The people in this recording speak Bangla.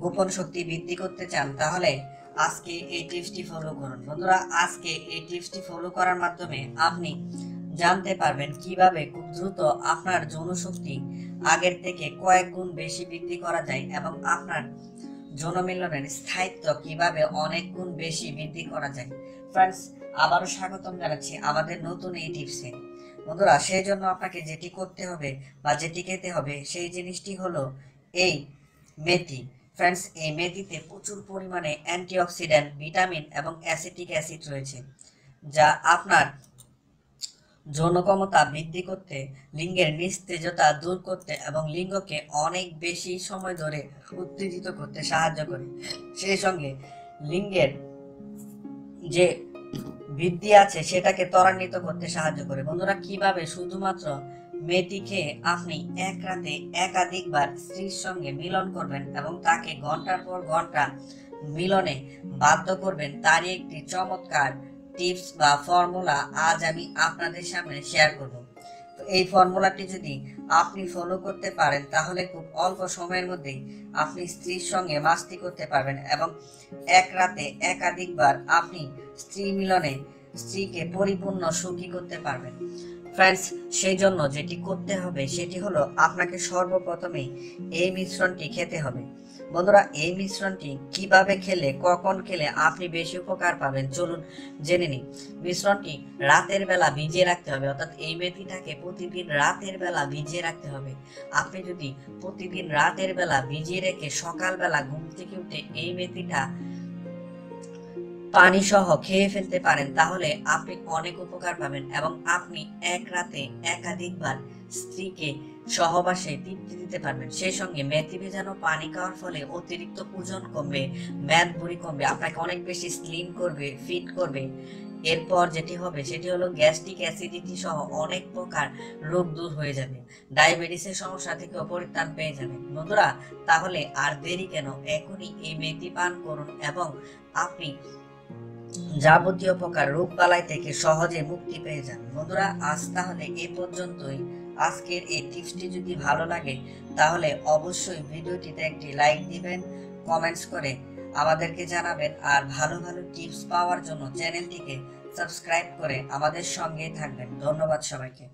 গোপন শক্তি বৃদ্ধি করতে চান তাহলে আজকে এই টিপসটি ফলো করুন। বন্ধুরা, আজকে এই টিপসটি ফলো করার মাধ্যমে আপনি জানতে পারবেন কিভাবে খুব দ্রুত আপনার যৌন শক্তি আগের থেকে কয়েক গুণ বেশি বৃদ্ধি করা যায় এবং আপনার যৌন মিলনের স্থায়িত্ব কিভাবে অনেক গুণ বেশি বৃদ্ধি করা যায়। ফ্রেন্ডস, আবারও স্বাগতম জানাচ্ছি আমাদের নতুন এই টিপসে। বন্ধুরা, সেই জন্য আপনাকে যেটি করতে হবে বা যেটি খেতে হবে সেই জিনিসটি হলো এই মেথি। ফ্রেন্ডস, এই মেথিতে প্রচুর পরিমাণে অ্যান্টিঅক্সিডেন্ট, ভিটামিন এবং অ্যাসিটিক অ্যাসিড রয়েছে, যা আপনার যৌন ক্ষমতা বৃদ্ধি করতে, লিঙ্গের নিস্তেজতা দূর করতে এবং লিঙ্গকে অনেক বেশি সময় ধরে উত্তেজিত করতে সাহায্য করে। সেই সঙ্গে লিঙ্গের যে বৃদ্ধি আছে সেটাকে ত্বরান্বিত করতে সাহায্য করে। বন্ধুরা, কিভাবে শুধুমাত্র মেথি খেয়ে আপনি এক রাতে একাধিকবার স্ত্রীর সঙ্গে মিলন করবেন এবং তাকে ঘন্টার পর ঘন্টা মিলনে বাধ্য করবেন তারই একটি চমৎকার টিপস বা ফর্মুলা আজ আমি আপনাদের সামনে শেয়ার করব। তো এই ফর্মুলাটি যদি আপনি ফলো করতে পারেন তাহলে খুব অল্প সময়ের মধ্যেই আপনি স্ত্রীর সঙ্গে মাস্তি করতে পারবেন এবং এক রাতে একাধিকবার আপনি স্ত্রী মিলনে স্ত্রীকে পরিপূর্ণ সুখী করতে পারবেন। ফ্রেন্ডস, সেই জন্য যেটি করতে হবে সেটি হলো আপনাকে সর্বপ্রথমেই এই মিশ্রণটি খেতে হবে। বন্ধুরা, এই মিশ্রণটি কিভাবে খেলে, কখন খেলে আপনি বেশি উপকার পাবেন চলুন জেনে নিই। মিশ্রণটি রাতের বেলা ভিজিয়ে রাখতে হবে, অর্থাৎ এই মেথিটাকে প্রতিদিন রাতের বেলা ভিজিয়ে রাখতে হবে। আপনি যদি প্রতিদিন রাতের বেলা ভিজিয়ে রেখে সকালবেলা ঘুম থেকে উঠে এই মেথিটা পানি সহ খেয়ে ফেলতে পারেন তাহলে আপনি অনেক উপকার পাবেন এবং আপনি এক রাতে একাধিকবার স্ত্রীকে সহবাসে তৃপ্তি দিতে পারবেন। সেই সঙ্গে মেথি ভেজানো পানি খাওয়ার ফলে অতিরিক্ত ওজন কমবে, মেদ ভুঁড়ি কমবে, আপনাকে অনেক বেশি স্লিম করবে, ফিট করবে। এরপর যেটি হবে সেটি হলো গ্যাস্ট্রিক অ্যাসিডিটি সহ অনেক প্রকার রোগ দূর হয়ে যাবে, ডায়াবেটিসের সমস্যা থেকে পরিত্রাণ পেয়ে যাবেন। বন্ধুরা, তাহলে আর দেরি কেন, এখনই এই মেথি পান করুন এবং আপনি যাবতীয় প্রকার রোগ বালাই থেকে সহজে মুক্তি পেয়ে যান। বন্ধুরা, আজ তাহলে এ পর্যন্তই। আজকের এই টিপসটি যদি ভালো লাগে তাহলে অবশ্যই ভিডিওটিতে একটি লাইক দিবেন, কমেন্টস করে আমাদেরকে জানাবেন আর ভালো ভালো টিপস পাওয়ার জন্য চ্যানেলটিকে সাবস্ক্রাইব করে আমাদের সঙ্গেই থাকবেন। ধন্যবাদ সবাইকে।